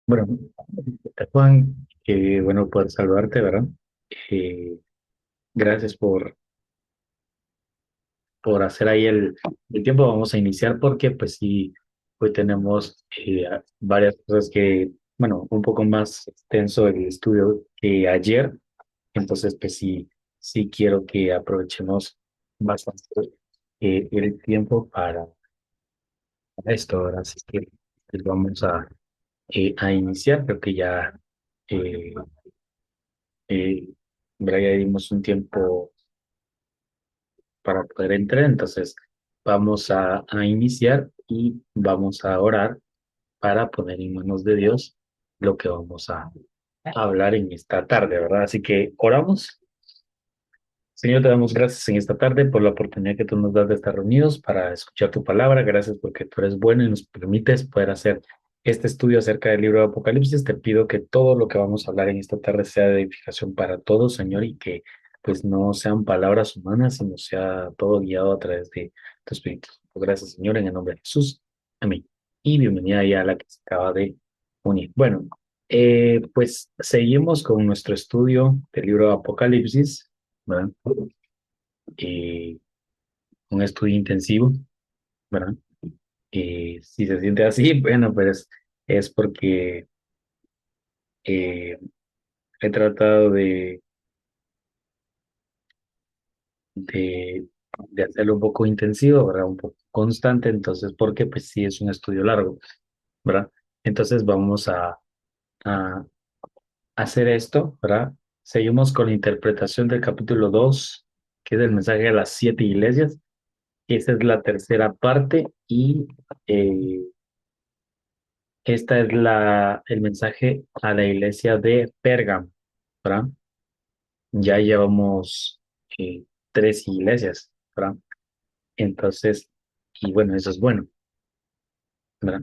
Bueno, Juan, bueno, poder saludarte, ¿verdad? Eh, Gracias por hacer ahí el tiempo. Vamos a iniciar porque, pues sí, hoy tenemos varias cosas bueno, un poco más extenso el estudio que ayer. Entonces, pues sí, sí quiero que aprovechemos bastante el tiempo para esto, ¿verdad? Así que pues, vamos a iniciar. Creo que ya. eh, Eh, ¿Verdad? Ya dimos un tiempo para poder entrar, entonces vamos a iniciar y vamos a orar para poner en manos de Dios lo que vamos a hablar en esta tarde, ¿verdad? Así que oramos. Señor, te damos gracias en esta tarde por la oportunidad que tú nos das de estar reunidos para escuchar tu palabra. Gracias porque tú eres bueno y nos permites poder hacer este estudio acerca del libro de Apocalipsis. Te pido que todo lo que vamos a hablar en esta tarde sea de edificación para todos, Señor, y que pues no sean palabras humanas, sino sea todo guiado a través de tu Espíritu. Gracias, Señor, en el nombre de Jesús. Amén. Y bienvenida ya a la que se acaba de unir. Bueno, pues seguimos con nuestro estudio del libro de Apocalipsis, ¿verdad? eh, un estudio intensivo, ¿verdad? Si se siente así, bueno, pues es porque eh, he tratado de, de hacerlo un poco intensivo, ¿verdad? Un poco constante, entonces, porque pues sí es un estudio largo, ¿verdad? Entonces vamos a hacer esto, ¿verdad? Seguimos con la interpretación del capítulo 2 que es el mensaje de las siete iglesias. Esa es la tercera parte y eh, esta es el mensaje a la iglesia de Pérgamo, ¿verdad? Ya llevamos tres iglesias, ¿verdad? Entonces, y bueno, eso es bueno, ¿verdad?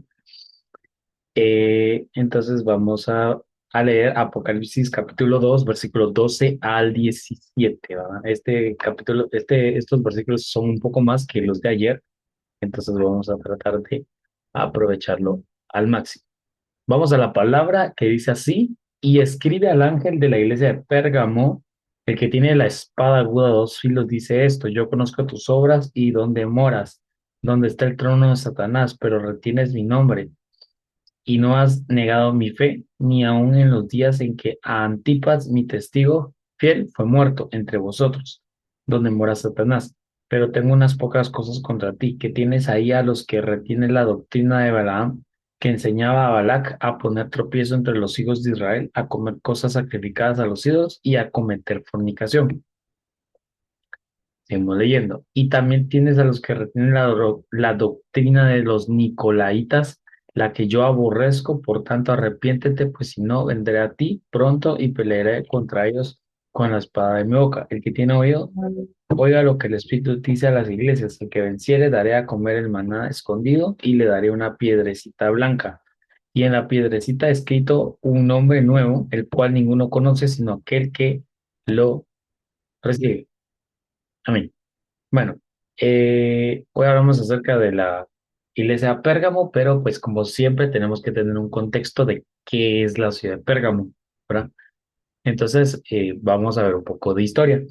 Entonces vamos a leer Apocalipsis capítulo 2 versículo 12 al 17, ¿verdad? Estos versículos son un poco más que los de ayer, entonces vamos a tratar de aprovecharlo al máximo. Vamos a la palabra que dice así, y escribe al ángel de la iglesia de Pérgamo, el que tiene la espada aguda de dos filos, dice esto: yo conozco tus obras y dónde moras, donde está el trono de Satanás, pero retienes mi nombre y no has negado mi fe, ni aun en los días en que a Antipas, mi testigo fiel, fue muerto entre vosotros, donde mora Satanás. Pero tengo unas pocas cosas contra ti, que tienes ahí a los que retienen la doctrina de Balaam, que enseñaba a Balac a poner tropiezo entre los hijos de Israel, a comer cosas sacrificadas a los ídolos y a cometer fornicación. Seguimos leyendo. Y también tienes a los que retienen la doctrina de los Nicolaitas, la que yo aborrezco, por tanto arrepiéntete, pues si no, vendré a ti pronto y pelearé contra ellos con la espada de mi boca. El que tiene oído, oiga lo que el Espíritu dice a las iglesias: el que venciere daré a comer el maná escondido y le daré una piedrecita blanca. Y en la piedrecita escrito un nombre nuevo, el cual ninguno conoce, sino aquel que lo recibe. Amén. Bueno, hoy hablamos acerca de la iglesia de Pérgamo, pero pues como siempre tenemos que tener un contexto de qué es la ciudad de Pérgamo, ¿verdad? Entonces, vamos a ver un poco de historia.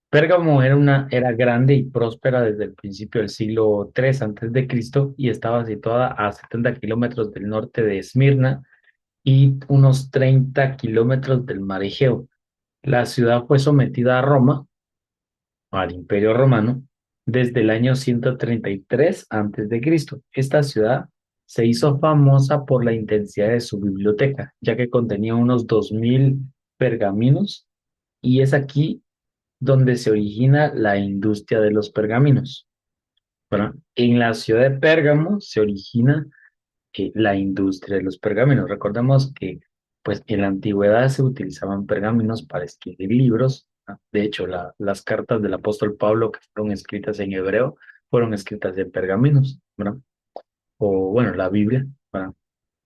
Pérgamo era grande y próspera desde el principio del siglo III antes de Cristo y estaba situada a 70 kilómetros del norte de Esmirna y unos 30 kilómetros del mar Egeo. La ciudad fue sometida a Roma, al Imperio Romano, desde el año 133 antes de Cristo. Esta ciudad se hizo famosa por la intensidad de su biblioteca, ya que contenía unos 2000 pergaminos, y es aquí donde se origina la industria de los pergaminos, ¿verdad? En la ciudad de Pérgamo se origina la industria de los pergaminos. Recordemos que pues en la antigüedad se utilizaban pergaminos para escribir libros. ¿No? De hecho, las cartas del apóstol Pablo que fueron escritas en hebreo fueron escritas en pergaminos, ¿verdad? O bueno, la Biblia, ¿verdad?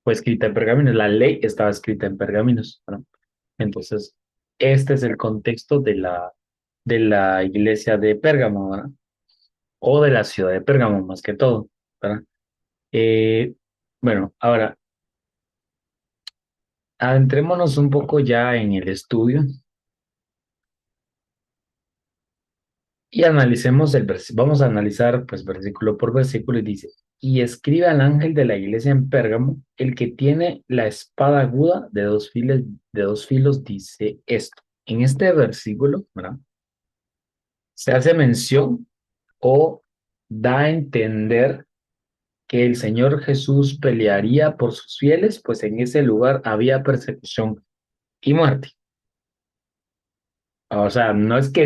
Fue escrita en pergaminos. La ley estaba escrita en pergaminos, ¿verdad? Entonces, este es el contexto de la iglesia de Pérgamo, ¿verdad? O de la ciudad de Pérgamo, más que todo, ¿verdad? Eh, bueno, ahora adentrémonos un poco ya en el estudio y analicemos el versículo. Vamos a analizar pues versículo por versículo y dice, y escribe al ángel de la iglesia en Pérgamo, el que tiene la espada aguda de dos filos dice esto. En este versículo, ¿verdad? Se hace mención o da a entender que el Señor Jesús pelearía por sus fieles, pues en ese lugar había persecución y muerte. O sea, no es que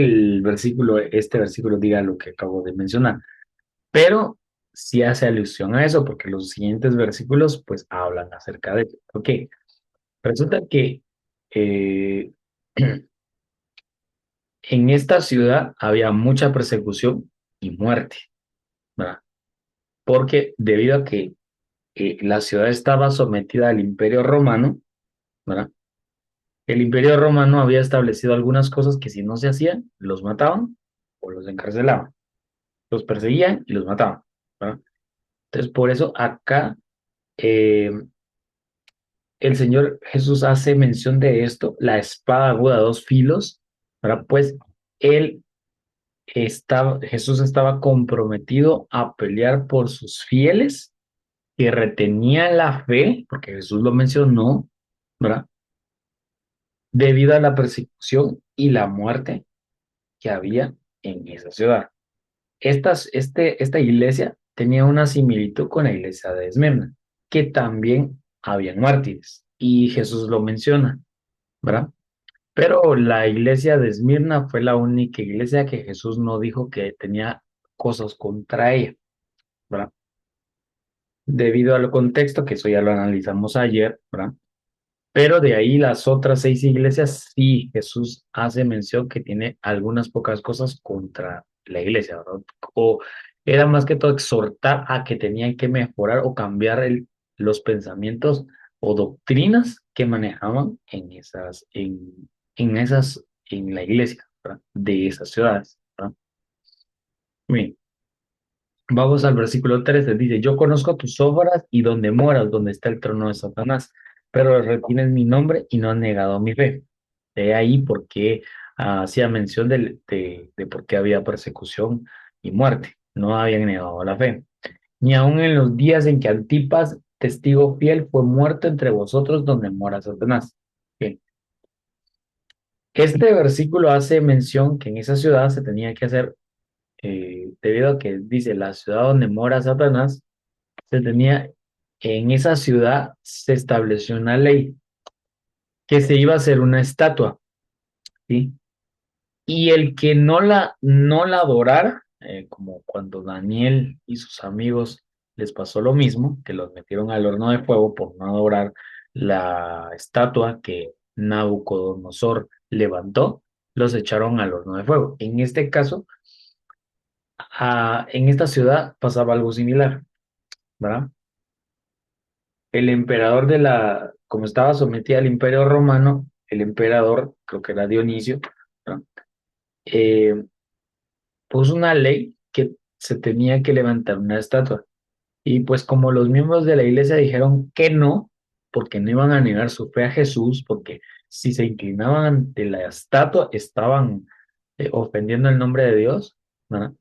este versículo diga lo que acabo de mencionar, pero sí hace alusión a eso, porque los siguientes versículos pues hablan acerca de eso. Ok, resulta que eh, en esta ciudad había mucha persecución y muerte, ¿verdad? Porque debido a que la ciudad estaba sometida al Imperio Romano, ¿verdad? El Imperio Romano había establecido algunas cosas que si no se hacían, los mataban o los encarcelaban, los perseguían y los mataban, ¿verdad? Entonces, por eso acá eh, el Señor Jesús hace mención de esto, la espada aguda a dos filos, ¿verdad? Pues él Jesús estaba comprometido a pelear por sus fieles que retenían la fe, porque Jesús lo mencionó, ¿verdad? Debido a la persecución y la muerte que había en esa ciudad. Esta iglesia tenía una similitud con la iglesia de Esmirna, que también habían mártires, y Jesús lo menciona, ¿verdad? Pero la iglesia de Esmirna fue la única iglesia que Jesús no dijo que tenía cosas contra ella, ¿verdad? Debido al contexto, que eso ya lo analizamos ayer, ¿verdad? Pero de ahí las otras seis iglesias, sí, Jesús hace mención que tiene algunas pocas cosas contra la iglesia, ¿verdad? O era más que todo exhortar a que tenían que mejorar o cambiar los pensamientos o doctrinas que manejaban en la iglesia, ¿verdad? De esas ciudades, ¿verdad? Bien, vamos al versículo 13. Dice, yo conozco tus obras y donde moras, donde está el trono de Satanás, pero retienes mi nombre y no has negado mi fe. De ahí porque hacía mención de por qué había persecución y muerte. No habían negado la fe. Ni aun en los días en que Antipas, testigo fiel, fue muerto entre vosotros donde mora Satanás. Bien. Este versículo hace mención que en esa ciudad se tenía que hacer, debido a que dice la ciudad donde mora Satanás, en esa ciudad se estableció una ley que se iba a hacer una estatua, ¿sí? Y el que no la adorara, como cuando Daniel y sus amigos les pasó lo mismo, que los metieron al horno de fuego por no adorar la estatua que Nabucodonosor levantó, los echaron al horno de fuego. En este caso, en esta ciudad pasaba algo similar, ¿verdad? El emperador como estaba sometida al imperio romano, el emperador, creo que era Dionisio, ¿no? Eh, puso una ley que se tenía que levantar una estatua. Y pues como los miembros de la iglesia dijeron que no, porque no iban a negar su fe a Jesús, porque si se inclinaban ante la estatua estaban ofendiendo el nombre de Dios, ¿no?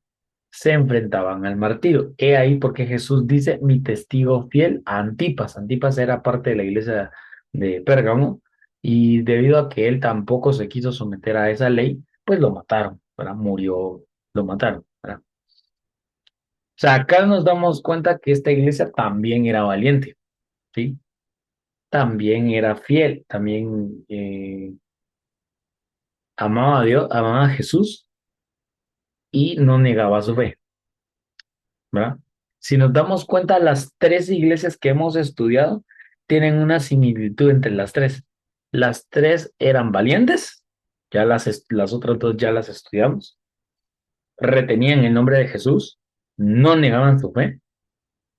Se enfrentaban al martirio. He ahí porque Jesús dice, mi testigo fiel a Antipas. Antipas era parte de la iglesia de Pérgamo y debido a que él tampoco se quiso someter a esa ley, pues lo mataron, ¿verdad? Murió, lo mataron, ¿verdad? O sea, acá nos damos cuenta que esta iglesia también era valiente, ¿sí? También era fiel, también amaba a Dios, amaba a Jesús y no negaba su fe. ¿Verdad? Si nos damos cuenta, las tres iglesias que hemos estudiado tienen una similitud entre las tres. Las tres eran valientes, las otras dos ya las estudiamos, retenían el nombre de Jesús, no negaban su fe,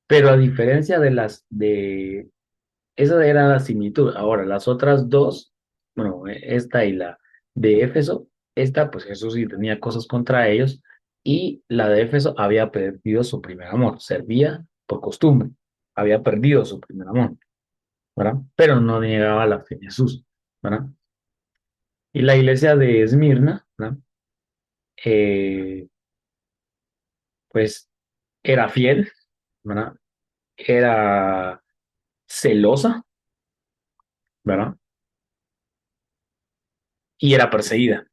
pero a diferencia esa era la similitud. Ahora, las otras dos, bueno, esta y la de Éfeso, esta, pues Jesús sí tenía cosas contra ellos, y la de Éfeso había perdido su primer amor, servía por costumbre, había perdido su primer amor. ¿verdad? Pero no negaba la fe en Jesús, ¿verdad? Y la iglesia de Esmirna, ¿verdad? Eh, pues era fiel, ¿verdad? Era celosa, ¿verdad? Y era perseguida,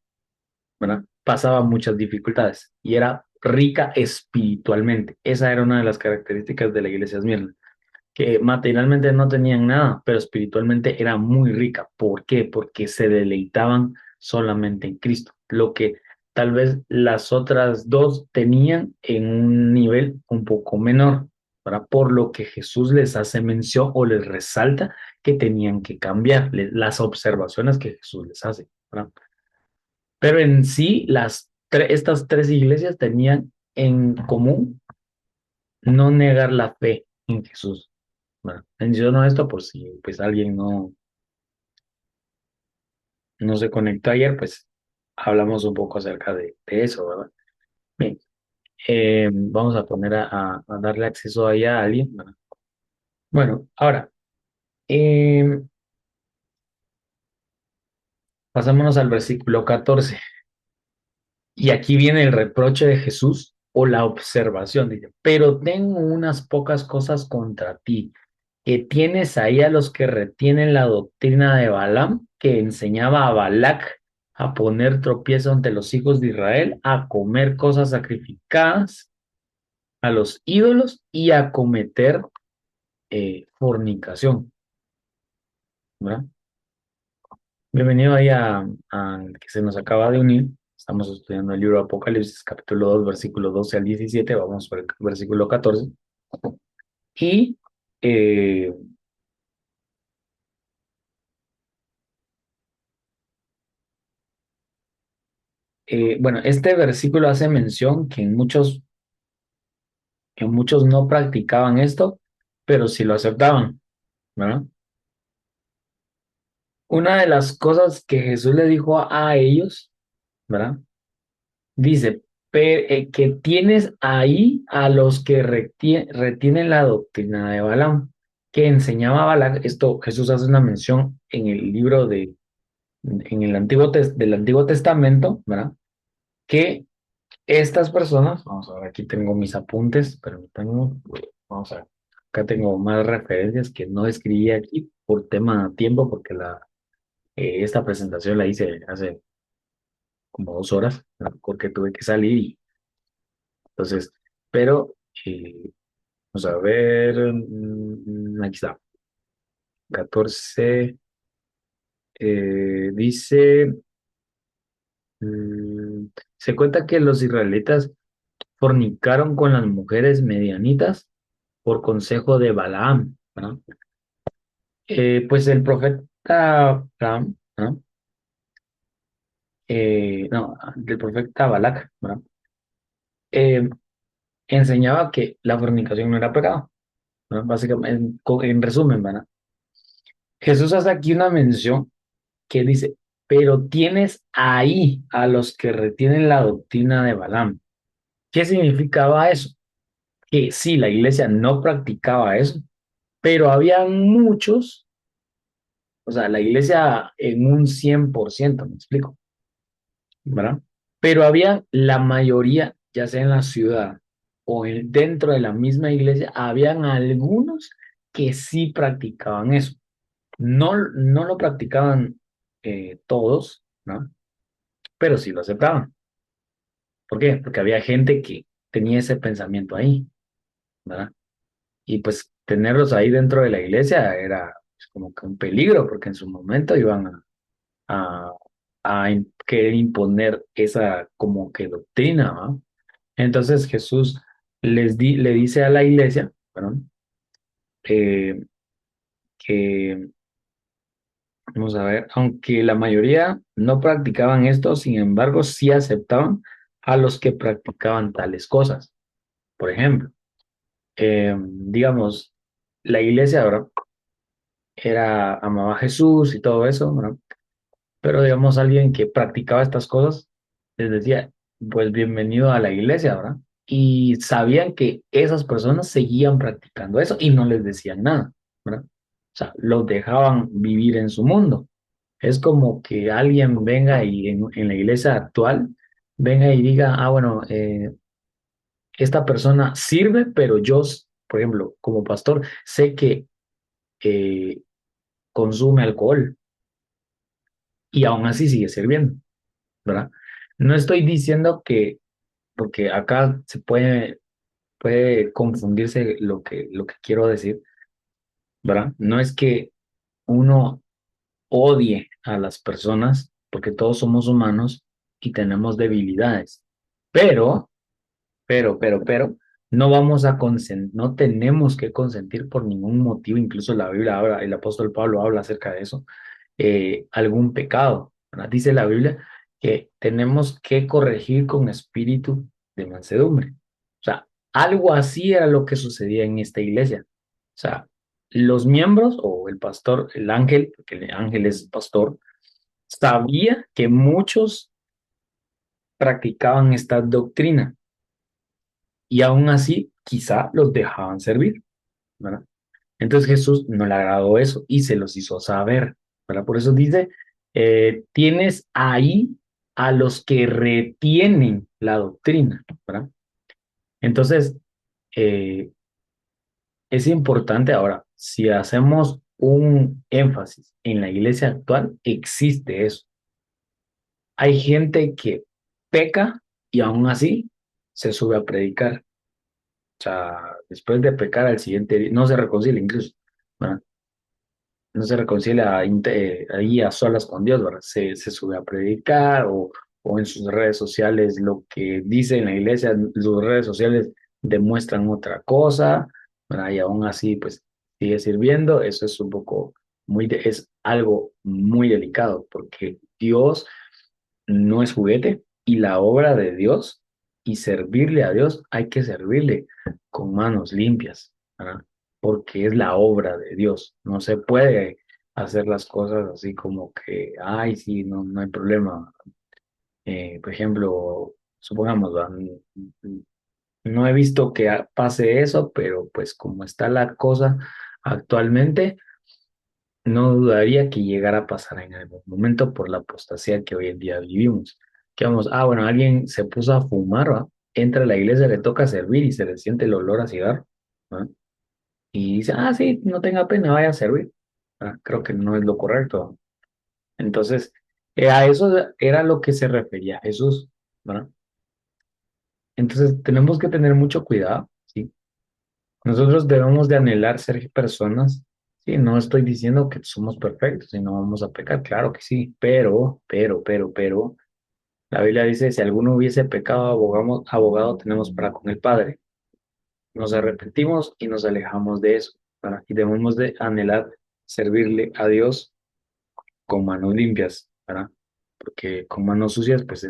¿verdad? Pasaba muchas dificultades y era rica espiritualmente. Esa era una de las características de la iglesia de Esmirna, que materialmente no tenían nada, pero espiritualmente era muy rica. ¿Por qué? Porque se deleitaban solamente en Cristo, lo que tal vez las otras dos tenían en un nivel un poco menor, ¿verdad? Por lo que Jesús les hace mención o les resalta que tenían que cambiar las observaciones que Jesús les hace, ¿verdad? Pero en sí, estas tres iglesias tenían en común no negar la fe en Jesús. Bueno, menciono esto por si pues alguien no se conectó ayer, pues hablamos un poco acerca de eso, ¿verdad? Bien, vamos a poner a darle acceso ahí a alguien, ¿verdad? Bueno, ahora, eh, pasámonos al versículo 14. Y aquí viene el reproche de Jesús o la observación. Dice, pero tengo unas pocas cosas contra ti, que tienes ahí a los que retienen la doctrina de Balaam, que enseñaba a Balac a poner tropiezo ante los hijos de Israel, a comer cosas sacrificadas a los ídolos y a cometer fornicación, ¿verdad? Bienvenido ahí a que se nos acaba de unir. Estamos estudiando el libro de Apocalipsis, capítulo 2 versículo 12 al 17. Vamos por el versículo 14. Y eh, bueno, este versículo hace mención que muchos no practicaban esto, pero sí lo aceptaban, ¿verdad? Una de las cosas que Jesús le dijo a ellos, ¿verdad? Dice, que tienes ahí a los que retienen la doctrina de Balaam, que enseñaba a Balaam. Esto Jesús hace una mención en el libro en el del Antiguo Testamento, ¿verdad? Que estas personas, vamos a ver, aquí tengo mis apuntes, pero vamos a ver, acá tengo más referencias que no escribí aquí por tema de tiempo, porque esta presentación la hice hace como 2 horas, ¿verdad? Porque tuve que salir y entonces, pero vamos a ver, aquí está, 14, dice, mm, se cuenta que los israelitas fornicaron con las mujeres medianitas por consejo de Balaam, ¿no? Pues el profeta Balaam, ¿no? No, el profeta Balak, ¿no? Eh, enseñaba que la fornicación no era pecado, ¿no? Básicamente, en resumen, ¿verdad? Jesús hace aquí una mención que dice, pero tienes ahí a los que retienen la doctrina de Balaam. ¿Qué significaba eso? Que sí, la iglesia no practicaba eso, pero había muchos, o sea, la iglesia en un 100%, me explico, ¿verdad? Pero había la mayoría, ya sea en la ciudad o dentro de la misma iglesia, habían algunos que sí practicaban eso. No, no lo practicaban todos, ¿no? Pero sí lo aceptaban. ¿Por qué? Porque había gente que tenía ese pensamiento ahí, ¿verdad? Y pues tenerlos ahí dentro de la iglesia era pues, como que un peligro, porque en su momento iban a, querer imponer esa como que doctrina, ¿no? Entonces Jesús le dice a la iglesia, perdón, eh, que, vamos a ver, aunque la mayoría no practicaban esto, sin embargo, sí aceptaban a los que practicaban tales cosas. Por ejemplo, digamos, la iglesia ahora amaba a Jesús y todo eso, ¿verdad? Pero digamos, alguien que practicaba estas cosas, les decía, pues bienvenido a la iglesia, ¿verdad? Y sabían que esas personas seguían practicando eso y no les decían nada, ¿verdad? O sea, los dejaban vivir en su mundo. Es como que alguien venga y en la iglesia actual venga y diga, ah, bueno, esta persona sirve, pero yo, por ejemplo, como pastor, sé que eh, consume alcohol y aún así sigue sirviendo, ¿verdad? No estoy diciendo que, porque acá puede confundirse lo que quiero decir, ¿verdad? No es que uno odie a las personas, porque todos somos humanos y tenemos debilidades, pero pero, no vamos a no tenemos que consentir por ningún motivo, incluso la Biblia habla, el apóstol Pablo habla acerca de eso, algún pecado, ¿verdad? Dice la Biblia que tenemos que corregir con espíritu de mansedumbre. O sea, algo así era lo que sucedía en esta iglesia. O sea, los miembros o el pastor, el ángel, porque el ángel es pastor, sabía que muchos practicaban esta doctrina y aún así quizá los dejaban servir, ¿verdad? Entonces Jesús no le agradó eso y se los hizo saber, ¿verdad? Por eso dice, tienes ahí a los que retienen la doctrina, ¿verdad? Entonces, eh, es importante ahora, si hacemos un énfasis en la iglesia actual, existe eso. Hay gente que peca y aún así se sube a predicar. O sea, después de pecar al siguiente día, no se reconcilia incluso, ¿verdad? No se reconcilia ahí a solas con Dios, ¿verdad? Se sube a predicar o en sus redes sociales lo que dice en la iglesia, sus redes sociales demuestran otra cosa, ¿verdad? Y aún así, pues sigue sirviendo. Eso es un poco es algo muy delicado porque Dios no es juguete y la obra de Dios y servirle a Dios hay que servirle con manos limpias, ¿verdad? Porque es la obra de Dios. No se puede hacer las cosas así como que, ay, sí, no, no hay problema. Por ejemplo, supongamos, ¿va? No he visto que pase eso, pero pues como está la cosa actualmente, no dudaría que llegara a pasar en algún momento por la apostasía que hoy en día vivimos. Que vamos, ah, bueno, alguien se puso a fumar, ¿va? Entra a la iglesia, le toca servir y se le siente el olor a cigarro, ¿va? Y dice, ah, sí, no tenga pena, vaya a servir. Creo que no es lo correcto. Entonces, a eso era lo que se refería Jesús, ¿verdad? Entonces, tenemos que tener mucho cuidado, ¿sí? Nosotros debemos de anhelar ser personas, sí, no estoy diciendo que somos perfectos y no vamos a pecar, claro que sí, pero, la Biblia dice, si alguno hubiese pecado, abogado tenemos para con el Padre. Nos arrepentimos y nos alejamos de eso, ¿verdad? Y debemos de anhelar servirle a Dios con manos limpias, ¿verdad? Porque con manos sucias, pues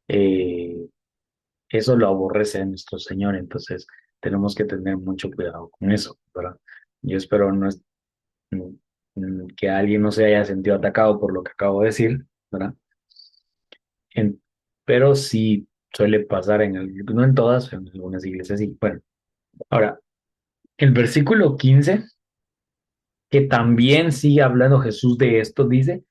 eh, eso lo aborrece a nuestro Señor, entonces tenemos que tener mucho cuidado con eso, ¿verdad? Yo espero mm, que alguien no se haya sentido atacado por lo que acabo de decir, ¿verdad? En- pero sí suele pasar no en todas, en algunas iglesias sí. Bueno, ahora, el versículo 15 que también sigue hablando Jesús de esto, dice,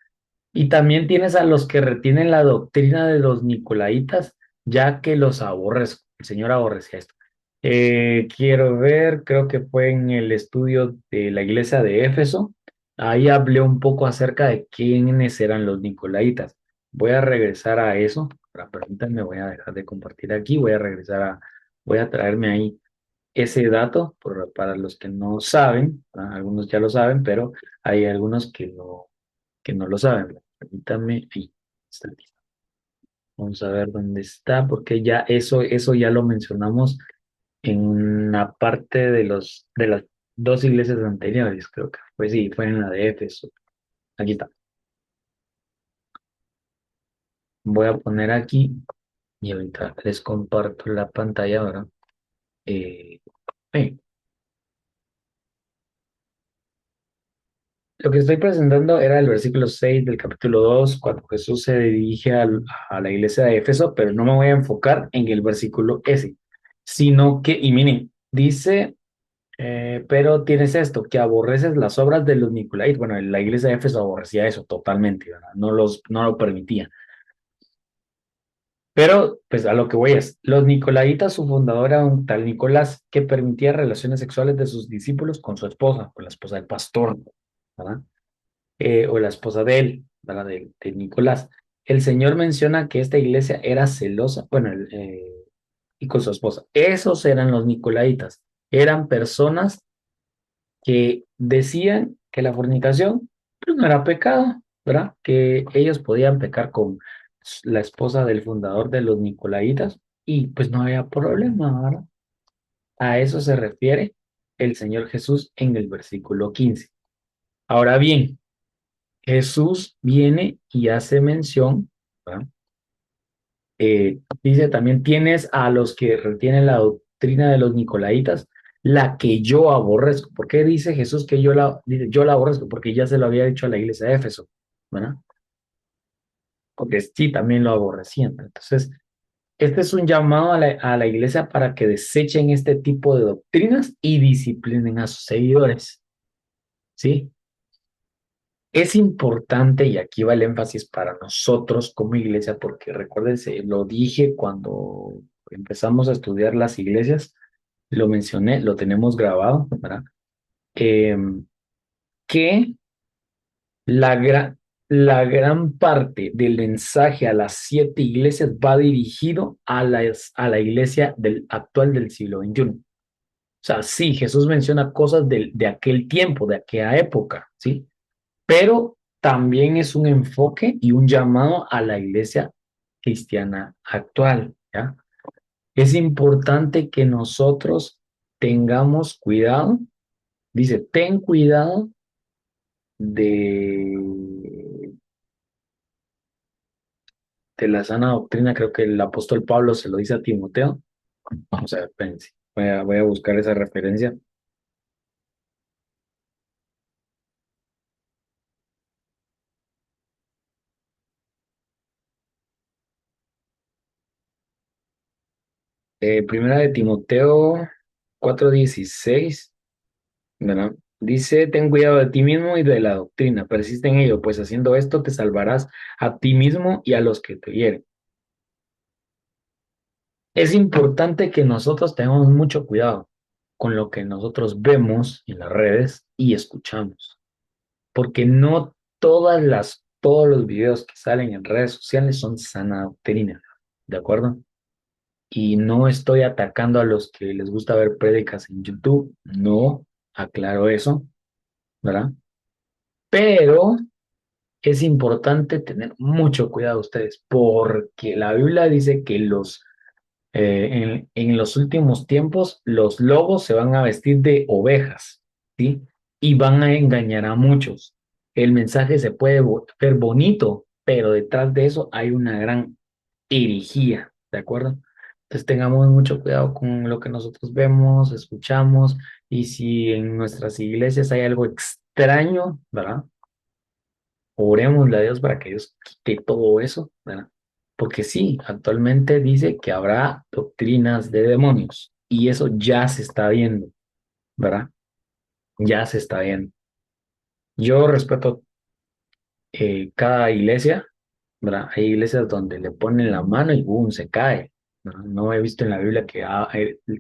y también tienes a los que retienen la doctrina de los nicolaitas, ya que los aborrezco. El Señor aborrecía esto. Quiero ver, creo que fue en el estudio de la iglesia de Éfeso. Ahí hablé un poco acerca de quiénes eran los nicolaitas. Voy a regresar a eso. Permítanme, voy a dejar de compartir aquí. Voy a traerme ahí ese dato para los que no saben. Algunos ya lo saben, pero hay algunos que no lo saben. Permítanme, ahí está listo. Vamos a ver dónde está, porque ya eso ya lo mencionamos en una parte de las dos iglesias anteriores, creo que fue, sí, fue en la de Éfeso. Aquí está. Voy a poner aquí y ahorita les comparto la pantalla ahora. Eh, eh, Lo que estoy presentando era el versículo 6 del capítulo 2 cuando Jesús se dirige a la iglesia de Éfeso, pero no me voy a enfocar en el versículo ese, sino que, y miren, dice. Pero tienes esto, que aborreces las obras de los Nicolaitas. Bueno, la iglesia de Éfeso aborrecía eso totalmente, ¿verdad? No lo permitía. Pero, pues a lo que voy es, los Nicolaitas, su fundador era un tal Nicolás que permitía relaciones sexuales de sus discípulos con su esposa, con la esposa del pastor, ¿verdad? O la esposa de él, ¿verdad? De Nicolás. El Señor menciona que esta iglesia era celosa, bueno, y con su esposa. Esos eran los Nicolaitas. Eran personas que decían que la fornicación pues, no era pecado, ¿verdad? Que ellos podían pecar con la esposa del fundador de los Nicolaitas y pues no había problema, ¿verdad? A eso se refiere el Señor Jesús en el versículo 15. Ahora bien, Jesús viene y hace mención, ¿verdad? Dice también, tienes a los que retienen la doctrina de los Nicolaitas, la que yo aborrezco. ¿Por qué dice Jesús que dice, yo la aborrezco? Porque ya se lo había dicho a la iglesia de Éfeso, ¿verdad? Porque sí, también lo aborrecían. Entonces, este es un llamado a la iglesia para que desechen este tipo de doctrinas y disciplinen a sus seguidores, ¿sí? Es importante, y aquí va el énfasis para nosotros como iglesia, porque recuérdense, lo dije cuando empezamos a estudiar las iglesias, lo mencioné, lo tenemos grabado, ¿verdad? Eh, que la gran, la gran parte del mensaje a las 7 iglesias va dirigido a la iglesia actual del siglo XXI. O sea, sí, Jesús menciona cosas de aquel tiempo, de aquella época, ¿sí? Pero también es un enfoque y un llamado a la iglesia cristiana actual, ¿ya? Es importante que nosotros tengamos cuidado, dice, ten cuidado de, de la sana doctrina, creo que el apóstol Pablo se lo dice a Timoteo. Vamos a ver, espérense, voy a buscar esa referencia. Primera de Timoteo 4:16. ¿Verdad? Dice, ten cuidado de ti mismo y de la doctrina, persiste en ello, pues haciendo esto te salvarás a ti mismo y a los que te hieren. Es importante que nosotros tengamos mucho cuidado con lo que nosotros vemos en las redes y escuchamos, porque no todos los videos que salen en redes sociales son sana doctrina, ¿de acuerdo? Y no estoy atacando a los que les gusta ver prédicas en YouTube, no, aclaro eso, ¿verdad? Pero es importante tener mucho cuidado ustedes, porque la Biblia dice que en los últimos tiempos los lobos se van a vestir de ovejas, ¿sí? Y van a engañar a muchos. El mensaje se puede ver bonito, pero detrás de eso hay una gran herejía, ¿de acuerdo? Entonces tengamos mucho cuidado con lo que nosotros vemos, escuchamos, y si en nuestras iglesias hay algo extraño, ¿verdad? Orémosle a Dios para que Dios quite todo eso, ¿verdad? Porque sí, actualmente dice que habrá doctrinas de demonios y eso ya se está viendo, ¿verdad? Ya se está viendo. Yo respeto cada iglesia, ¿verdad? Hay iglesias donde le ponen la mano y ¡boom! Se cae, ¿verdad? No he visto en la Biblia que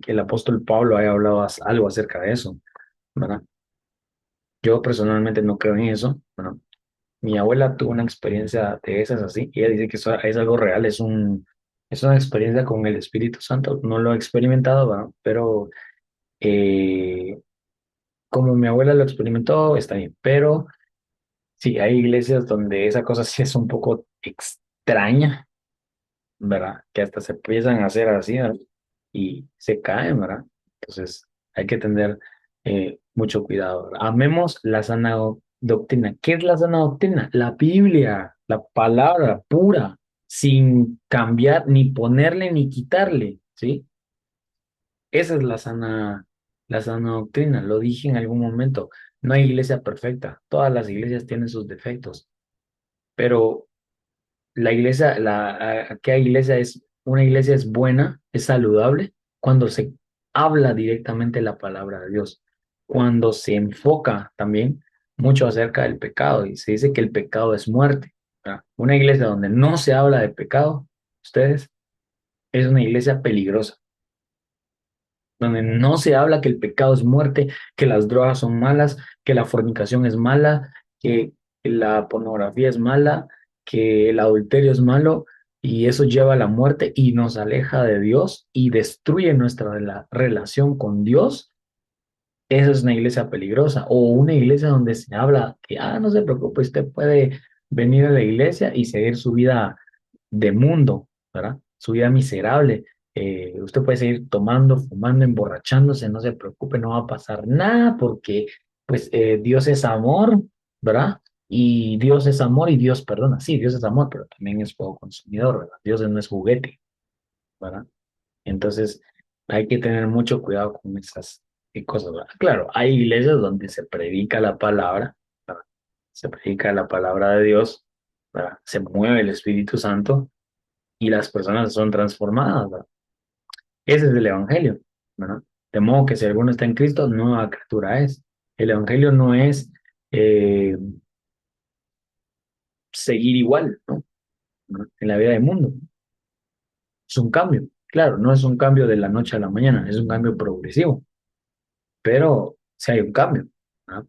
el apóstol Pablo haya hablado algo acerca de eso, ¿verdad? Yo personalmente no creo en eso, ¿verdad? Mi abuela tuvo una experiencia de esas así, y ella dice que eso es algo real, es una experiencia con el Espíritu Santo. No lo he experimentado, ¿verdad? Pero eh, como mi abuela lo experimentó, está bien. Pero sí, hay iglesias donde esa cosa sí es un poco extraña, ¿verdad? Que hasta se empiezan a hacer así, ¿verdad? Y se caen, ¿verdad? Entonces hay que tener mucho cuidado, ¿verdad? Amemos la sana doctrina. ¿Qué es la sana doctrina? La Biblia, la palabra pura, sin cambiar, ni ponerle ni quitarle, ¿sí? Esa es la sana doctrina. Lo dije en algún momento. No hay iglesia perfecta. Todas las iglesias tienen sus defectos, pero la iglesia, aquella iglesia una iglesia es buena, es saludable cuando se habla directamente la palabra de Dios. cuando se enfoca también mucho acerca del pecado y se dice que el pecado es muerte, ¿verdad? Una iglesia donde no se habla de pecado, ustedes, es una iglesia peligrosa, donde no se habla que el pecado es muerte, que las drogas son malas, que la fornicación es mala, que la pornografía es mala, que el adulterio es malo, y eso lleva a la muerte y nos aleja de Dios y destruye nuestra relación con Dios. Esa es una iglesia peligrosa. O una iglesia donde se habla que, no se preocupe, usted puede venir a la iglesia y seguir su vida de mundo, ¿verdad? Su vida miserable. Usted puede seguir tomando, fumando, emborrachándose, no se preocupe, no va a pasar nada porque pues Dios es amor, ¿verdad? Y Dios es amor y Dios perdona. Sí, Dios es amor, pero también es fuego consumidor, ¿verdad? Dios no es juguete, ¿verdad? Entonces, hay que tener mucho cuidado con esas cosas, ¿verdad? Claro, hay iglesias donde se predica la palabra, ¿verdad? Se predica la palabra de Dios, ¿verdad? Se mueve el Espíritu Santo y las personas son transformadas, ¿verdad? Ese es el Evangelio, ¿verdad? De modo que si alguno está en Cristo, nueva criatura es. El Evangelio no es eh, seguir igual, ¿no? ¿No? En la vida del mundo. Es un cambio. Claro, no es un cambio de la noche a la mañana, es un cambio progresivo, pero si hay un cambio, ¿no?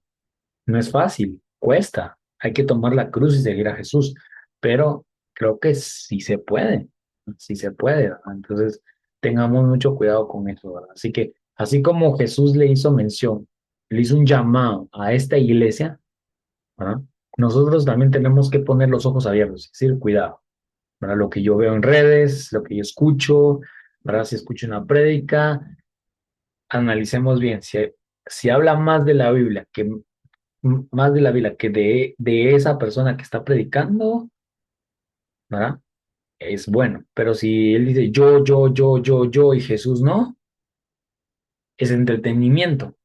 No es fácil, cuesta, hay que tomar la cruz y seguir a Jesús, pero creo que sí se puede, ¿no? Sí se puede, ¿verdad? Entonces, tengamos mucho cuidado con eso, ¿verdad? Así que, así como Jesús le hizo mención, le hizo un llamado a esta iglesia, ¿verdad? Nosotros también tenemos que poner los ojos abiertos, es decir, cuidado, ¿verdad? Lo que yo veo en redes, lo que yo escucho, ¿verdad? Si escucho una prédica, analicemos bien, si habla más de la Biblia más de la Biblia que de esa persona que está predicando, ¿verdad? Es bueno. Pero si él dice yo y Jesús no, es entretenimiento,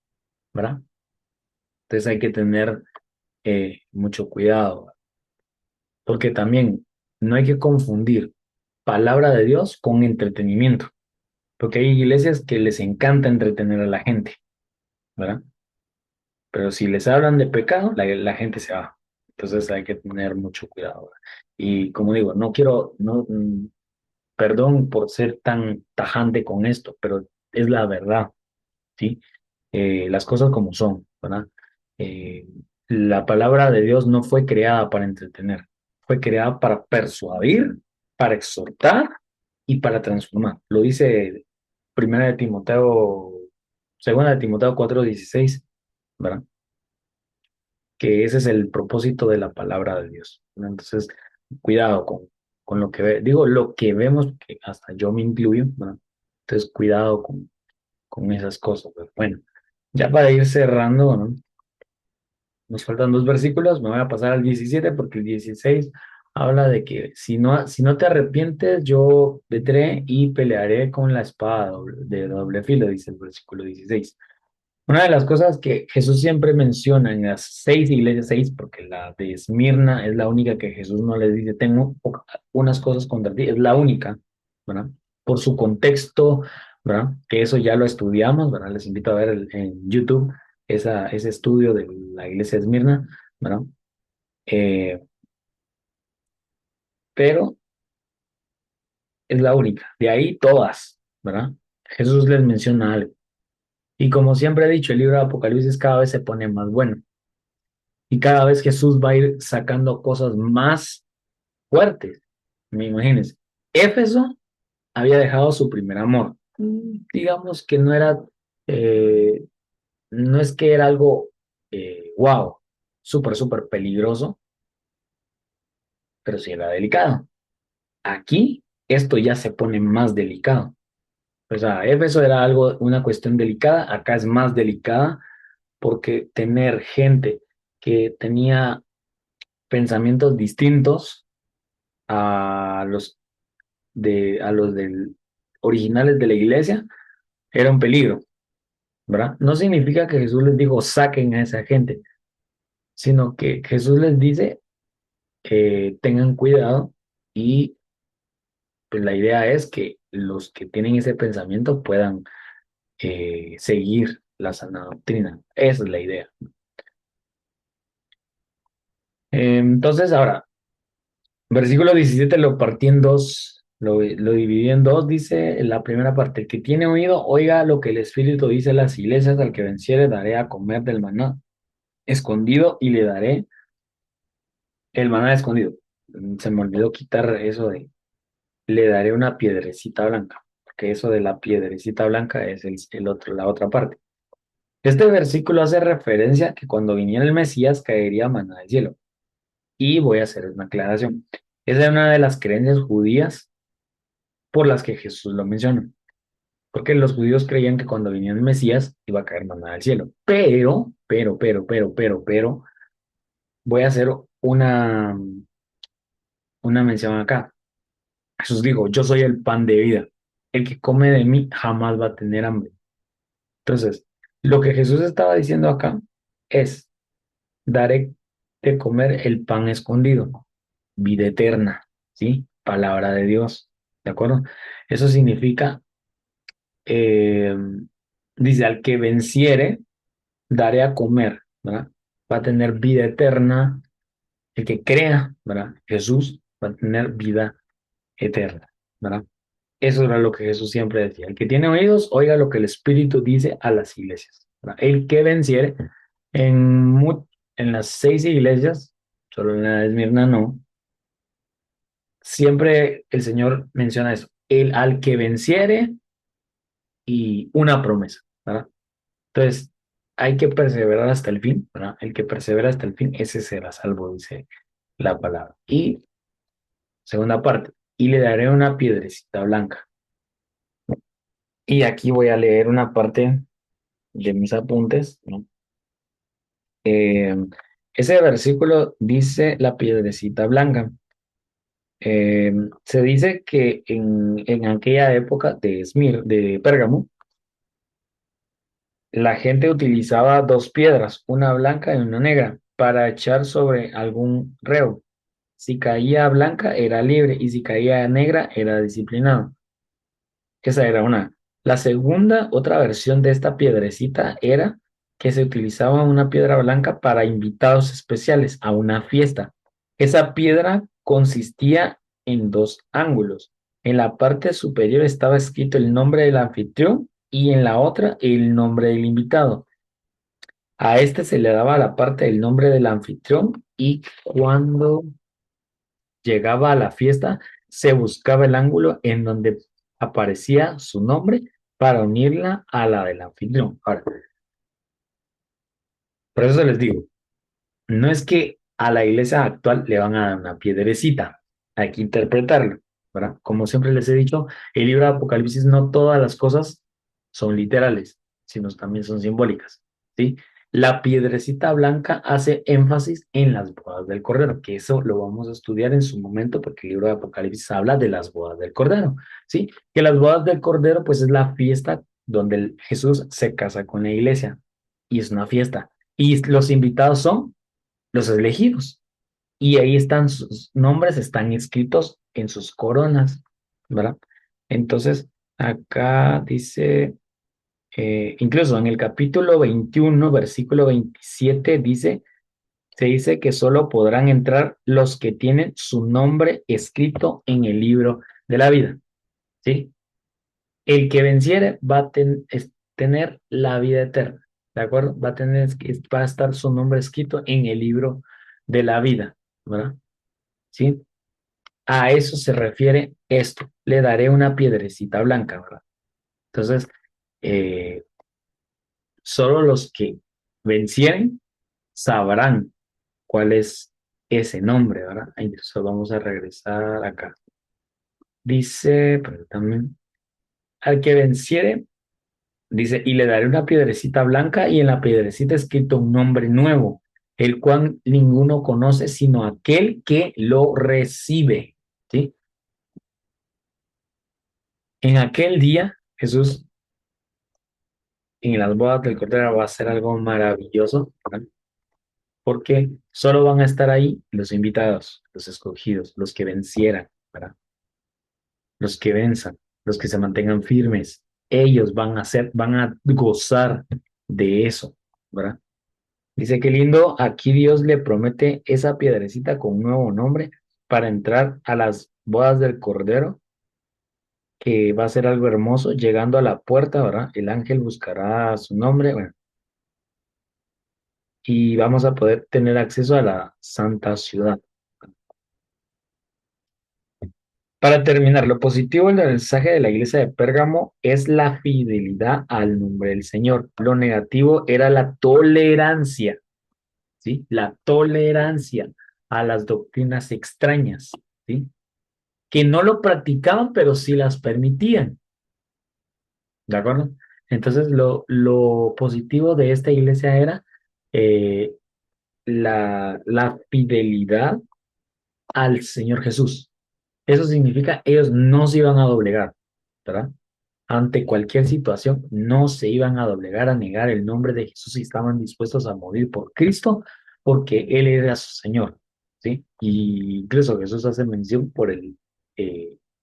¿verdad? Entonces hay que tener mucho cuidado, porque también no hay que confundir palabra de Dios con entretenimiento, porque hay iglesias que les encanta entretener a la gente, ¿verdad? Pero si les hablan de pecado, la gente se va. Entonces hay que tener mucho cuidado, ¿verdad? Y como digo, no quiero, no, perdón por ser tan tajante con esto, pero es la verdad, ¿sí? Las cosas como son, ¿verdad? Eh, la palabra de Dios no fue creada para entretener, fue creada para persuadir, para exhortar y para transformar. Lo dice Primera de Timoteo, Segunda de Timoteo 4:16, ¿verdad? Que ese es el propósito de la palabra de Dios, ¿no? Entonces, cuidado con lo que digo, lo que vemos, que hasta yo me incluyo, ¿no? Entonces, cuidado con esas cosas, pues. Bueno, ya para ir cerrando, ¿no? Nos faltan dos versículos, me voy a pasar al 17 porque el 16 habla de que si no te arrepientes, yo vendré y pelearé con la espada de doble filo, dice el versículo 16. Una de las cosas que Jesús siempre menciona en las seis iglesias, seis, porque la de Esmirna es la única que Jesús no les dice, tengo unas cosas contra ti, es la única, ¿verdad? Por su contexto, ¿verdad? Que eso ya lo estudiamos, ¿verdad? Les invito a ver en YouTube ese estudio de la iglesia de Esmirna, ¿verdad? Eh, pero es la única, de ahí todas, ¿verdad? Jesús les menciona algo. Y como siempre he dicho, el libro de Apocalipsis cada vez se pone más bueno. Y cada vez Jesús va a ir sacando cosas más fuertes. Me imagínense. Éfeso había dejado su primer amor. Digamos que no era, eh, no es que era algo, wow, súper peligroso, pero sí era delicado. Aquí esto ya se pone más delicado. O sea, Éfeso era algo, una cuestión delicada, acá es más delicada porque tener gente que tenía pensamientos distintos a los originales de la iglesia, era un peligro, ¿verdad? No significa que Jesús les dijo saquen a esa gente, sino que Jesús les dice tengan cuidado y pues la idea es que los que tienen ese pensamiento puedan seguir la sana doctrina. Esa es la idea. Entonces, ahora, versículo 17 lo partí en dos, lo dividí en dos, dice en la primera parte, el que tiene oído, oiga lo que el Espíritu dice a las iglesias, al que venciere daré a comer del maná escondido y le daré el maná escondido. Se me olvidó quitar eso de, le daré una piedrecita blanca, porque eso de la piedrecita blanca es el otro, la otra parte. Este versículo hace referencia a que cuando viniera el Mesías caería maná del cielo. Y voy a hacer una aclaración. Esa es una de las creencias judías por las que Jesús lo menciona. Porque los judíos creían que cuando venía el Mesías iba a caer maná del cielo. Pero, voy a hacer una mención acá. Jesús dijo, yo soy el pan de vida. El que come de mí jamás va a tener hambre. Entonces, lo que Jesús estaba diciendo acá es, daré de comer el pan escondido, vida eterna, ¿sí? Palabra de Dios, ¿de acuerdo? Eso significa, eh, dice, al que venciere, daré a comer, ¿verdad? Va a tener vida eterna. El que crea, ¿verdad? Jesús va a tener vida eterna, ¿verdad? Eso era lo que Jesús siempre decía. El que tiene oídos, oiga lo que el Espíritu dice a las iglesias, ¿verdad? El que venciere en las 6 iglesias, solo en la de Esmirna no, siempre el Señor menciona eso. El al que venciere y una promesa, ¿verdad? Entonces, hay que perseverar hasta el fin, ¿verdad? El que persevera hasta el fin, ese será salvo, dice la palabra. Y segunda parte, y le daré una piedrecita blanca. Y aquí voy a leer una parte de mis apuntes, ¿no? Eh, Ese versículo dice la piedrecita blanca. Eh, Se dice que en aquella época de Pérgamo, la gente utilizaba dos piedras, una blanca y una negra, para echar sobre algún reo. Si caía blanca era libre y si caía negra era disciplinado. Esa era una. La segunda, otra versión de esta piedrecita era que se utilizaba una piedra blanca para invitados especiales a una fiesta. Esa piedra consistía en dos ángulos. En la parte superior estaba escrito el nombre del anfitrión y en la otra el nombre del invitado. A este se le daba la parte del nombre del anfitrión y cuando llegaba a la fiesta se buscaba el ángulo en donde aparecía su nombre para unirla a la del anfitrión. Ahora, por eso les digo, no es que a la iglesia actual le van a dar una piedrecita, hay que interpretarlo, ¿verdad? Como siempre les he dicho, el libro de Apocalipsis no todas las cosas son literales, sino también son simbólicas, ¿sí? La piedrecita blanca hace énfasis en las bodas del Cordero, que eso lo vamos a estudiar en su momento porque el libro de Apocalipsis habla de las bodas del Cordero, ¿sí? Que las bodas del Cordero pues es la fiesta donde Jesús se casa con la iglesia y es una fiesta. Y los invitados son los elegidos. Y ahí están sus nombres, están escritos en sus coronas, ¿verdad? Entonces, acá dice, incluso en el capítulo 21 versículo 27 dice, se dice que solo podrán entrar los que tienen su nombre escrito en el libro de la vida, ¿sí? El que venciere va a tener la vida eterna, ¿de acuerdo? Va a estar su nombre escrito en el libro de la vida, ¿verdad? ¿Sí? A eso se refiere esto. Le daré una piedrecita blanca, ¿verdad? Entonces, eh, solo los que vencieren sabrán cuál es ese nombre, ¿verdad? Entonces vamos a regresar acá. Dice, pero también, al que venciere, dice, y le daré una piedrecita blanca y en la piedrecita escrito un nombre nuevo, el cual ninguno conoce sino aquel que lo recibe, ¿sí? En aquel día, Jesús en las bodas del Cordero va a ser algo maravilloso, ¿verdad? Porque solo van a estar ahí los invitados, los escogidos, los que vencieran, ¿verdad? Los que venzan, los que se mantengan firmes. Ellos van a gozar de eso, ¿verdad? Dice, qué lindo, aquí Dios le promete esa piedrecita con un nuevo nombre para entrar a las bodas del Cordero, que va a ser algo hermoso. Llegando a la puerta, ¿verdad? El ángel buscará su nombre, bueno, y vamos a poder tener acceso a la santa ciudad. Para terminar, lo positivo del mensaje de la iglesia de Pérgamo es la fidelidad al nombre del Señor. Lo negativo era la tolerancia, ¿sí? La tolerancia a las doctrinas extrañas, ¿sí? Que no lo practicaban, pero sí las permitían, ¿de acuerdo? Entonces, lo positivo de esta iglesia era eh, la fidelidad al Señor Jesús. Eso significa ellos no se iban a doblegar, ¿verdad? Ante cualquier situación, no se iban a doblegar a negar el nombre de Jesús y estaban dispuestos a morir por Cristo porque Él era su Señor, ¿sí? Y incluso Jesús hace mención por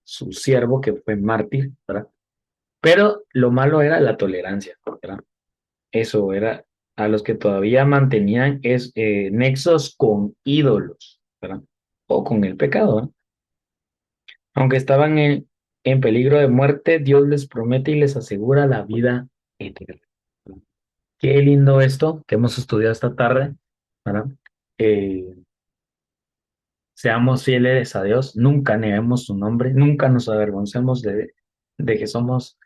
su siervo que fue mártir, ¿verdad? Pero lo malo era la tolerancia, ¿verdad? Eso era a los que todavía mantenían nexos con ídolos, ¿verdad? O con el pecado, ¿verdad? Aunque estaban en peligro de muerte, Dios les promete y les asegura la vida eterna. Qué lindo esto que hemos estudiado esta tarde, ¿verdad? Eh, Seamos fieles a Dios, nunca neguemos su nombre, nunca nos avergoncemos de que somos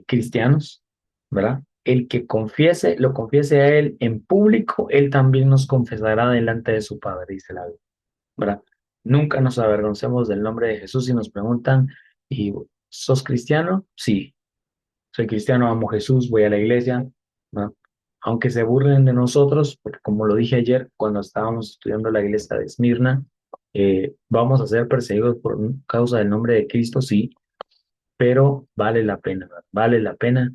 cristianos, ¿verdad? El que confiese, lo confiese a Él en público, Él también nos confesará delante de su Padre, dice la Biblia, ¿verdad? Nunca nos avergoncemos del nombre de Jesús si nos preguntan, ¿y sos cristiano? Sí, soy cristiano, amo a Jesús, voy a la iglesia, ¿no? Aunque se burlen de nosotros, porque como lo dije ayer cuando estábamos estudiando la iglesia de Esmirna, vamos a ser perseguidos por causa del nombre de Cristo, sí, pero vale la pena, ¿verdad? Vale la pena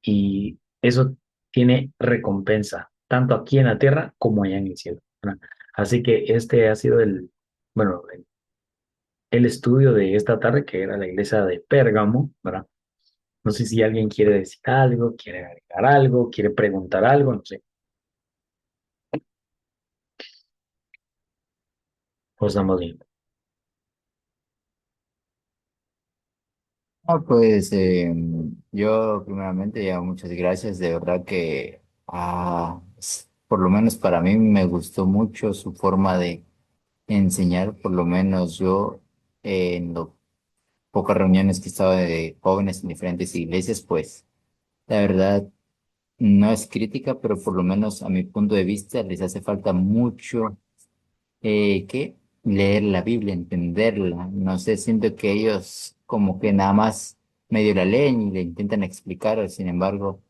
y eso tiene recompensa, tanto aquí en la tierra como allá en el cielo, ¿verdad? Así que este ha sido bueno, el estudio de esta tarde, que era la iglesia de Pérgamo, ¿verdad? No sé si alguien quiere decir algo, quiere agregar algo, quiere preguntar algo, no sé. Pues estamos bien. Pues yo primeramente ya muchas gracias, de verdad que por lo menos para mí me gustó mucho su forma de enseñar, por lo menos yo en las pocas reuniones que estaba de jóvenes en diferentes iglesias, pues la verdad no es crítica, pero por lo menos a mi punto de vista les hace falta mucho que leer la Biblia, entenderla. No sé, siento que ellos como que nada más medio la leen y le intentan explicar, sin embargo,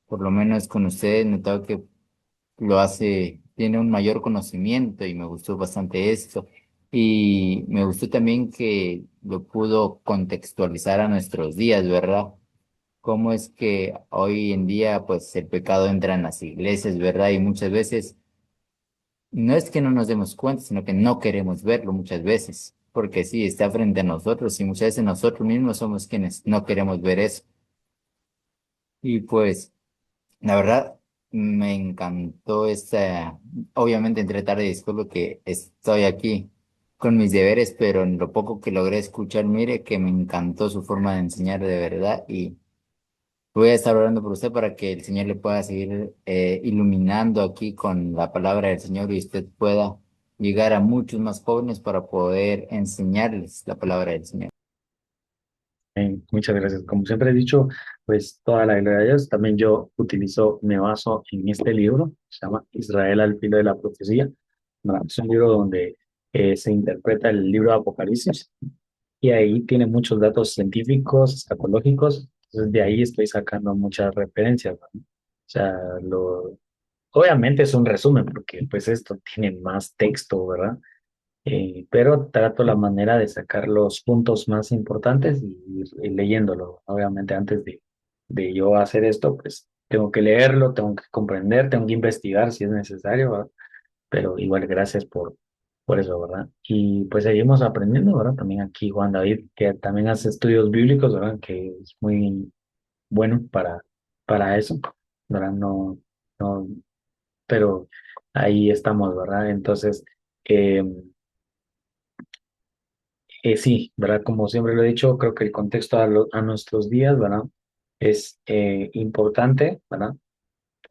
por lo menos con ustedes he notado que lo hace, tiene un mayor conocimiento y me gustó bastante esto. Y me gustó también que lo pudo contextualizar a nuestros días, ¿verdad? Cómo es que hoy en día, pues el pecado entra en las iglesias, ¿verdad? Y muchas veces no es que no nos demos cuenta, sino que no queremos verlo muchas veces, porque sí, está frente a nosotros y muchas veces nosotros mismos somos quienes no queremos ver eso. Y pues, la verdad, me encantó obviamente entre tarde y disculpo que estoy aquí con mis deberes, pero en lo poco que logré escuchar, mire que me encantó su forma de enseñar de verdad y voy a estar orando por usted para que el Señor le pueda seguir iluminando aquí con la palabra del Señor y usted pueda llegar a muchos más jóvenes para poder enseñarles la palabra del Señor. Muchas gracias. Como siempre he dicho, pues toda la gloria de Dios. También yo me baso en este libro, se llama Israel al filo de la profecía, ¿verdad? Es un libro donde se interpreta el libro de Apocalipsis y ahí tiene muchos datos científicos, escatológicos. Entonces de ahí estoy sacando muchas referencias, ¿no? O sea, obviamente es un resumen porque pues esto tiene más texto, ¿verdad? Pero trato la manera de sacar los puntos más importantes y ir leyéndolo. Obviamente antes de yo hacer esto, pues tengo que leerlo, tengo que comprender, tengo que investigar si es necesario, ¿verdad? Pero igual gracias por eso, ¿verdad? Y pues seguimos aprendiendo, ¿verdad? También aquí Juan David, que también hace estudios bíblicos, ¿verdad? Que es muy bueno para eso. ¿verdad? No, no, pero ahí estamos, ¿verdad? Entonces, eh, sí, ¿verdad? Como siempre lo he dicho, creo que el contexto a nuestros días, ¿verdad? Es importante, ¿verdad?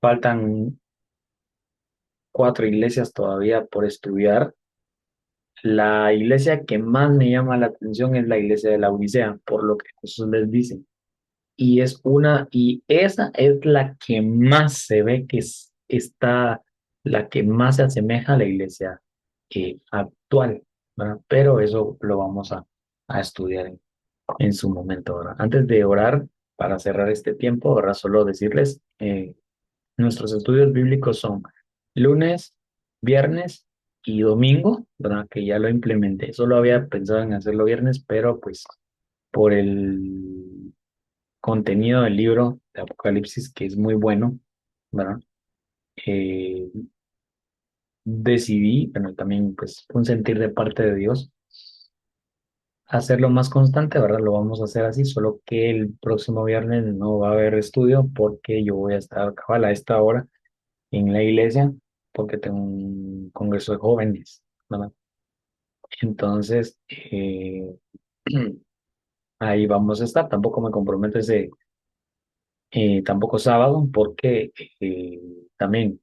Faltan 4 iglesias todavía por estudiar. La iglesia que más me llama la atención es la iglesia de la Odisea, por lo que Jesús les dice. Y esa es la que más se ve que está, la que más se asemeja a la iglesia actual, ¿verdad? Pero eso lo vamos a estudiar en su momento, ¿verdad? Antes de orar, para cerrar este tiempo, ¿verdad? Solo decirles, nuestros estudios bíblicos son lunes, viernes y domingo, ¿verdad? Que ya lo implementé. Solo había pensado en hacerlo viernes, pero pues por el contenido del libro de Apocalipsis, que es muy bueno, ¿verdad? Eh, Decidí, bueno, también pues un sentir de parte de Dios, hacerlo más constante, ¿verdad? Lo vamos a hacer así, solo que el próximo viernes no va a haber estudio porque yo voy a estar cabal a esta hora en la iglesia porque tengo un congreso de jóvenes, ¿verdad? Entonces, ahí vamos a estar. Tampoco me comprometo tampoco sábado porque también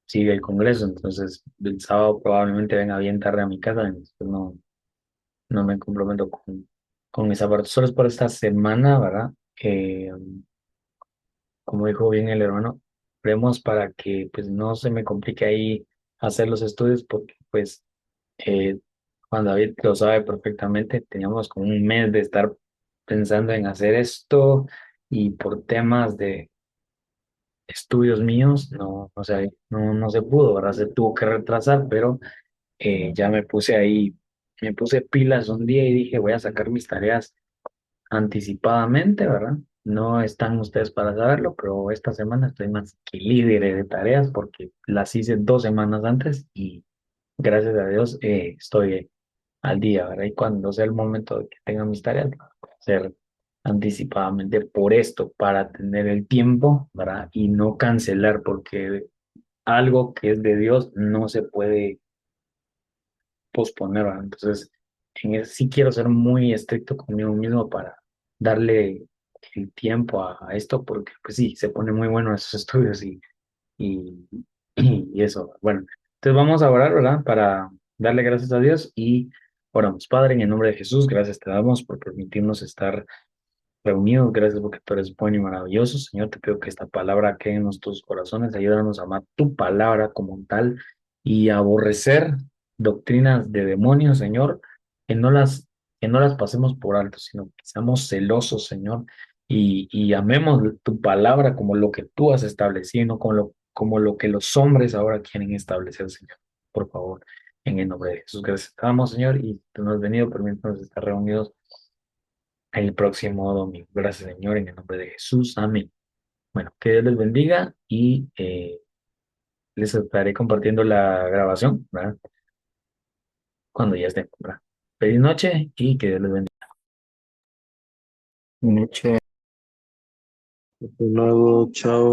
sigue el congreso, entonces el sábado probablemente venga bien tarde a mi casa, entonces no me comprometo con esa parte. Solo es por esta semana, ¿verdad? Como dijo bien el hermano, oremos para que pues no se me complique ahí hacer los estudios porque pues eh, Juan David lo sabe perfectamente, teníamos como un mes de estar pensando en hacer esto y por temas de estudios míos no sé, no se pudo, ¿verdad? Se tuvo que retrasar, pero ya me puse pilas un día y dije voy a sacar mis tareas anticipadamente, ¿verdad? No están ustedes para saberlo, pero esta semana estoy más que líder de tareas porque las hice 2 semanas antes y gracias a Dios estoy al día, ¿verdad? Y cuando sea el momento de que tenga mis tareas, las voy a hacer anticipadamente por esto, para tener el tiempo, ¿verdad? Y no cancelar, porque algo que es de Dios no se puede posponer, ¿verdad? Entonces, sí quiero ser muy estricto conmigo mismo para darle el tiempo a esto, porque pues sí, se pone muy bueno esos estudios y, y eso. Bueno, entonces vamos a orar, ¿verdad? Para darle gracias a Dios y oramos, Padre, en el nombre de Jesús, gracias te damos por permitirnos estar reunidos. Gracias porque tú eres bueno y maravilloso. Señor, te pido que esta palabra quede en nuestros corazones. Ayúdanos a amar tu palabra como tal y a aborrecer doctrinas de demonios, Señor, que no las, que no las pasemos por alto, sino que seamos celosos, Señor, y amemos tu palabra como lo que tú has establecido, y no como lo que los hombres ahora quieren establecer, Señor. Por favor, en el nombre de Jesús, gracias te damos, Señor, y tú nos has venido, permítanos estar reunidos el próximo domingo. Gracias, Señor, en el nombre de Jesús. Amén. Bueno, que Dios les bendiga y les estaré compartiendo la grabación, ¿verdad? Cuando ya esté, ¿verdad? Feliz noche y que Dios les bendiga. Mucho Hasta luego, chao.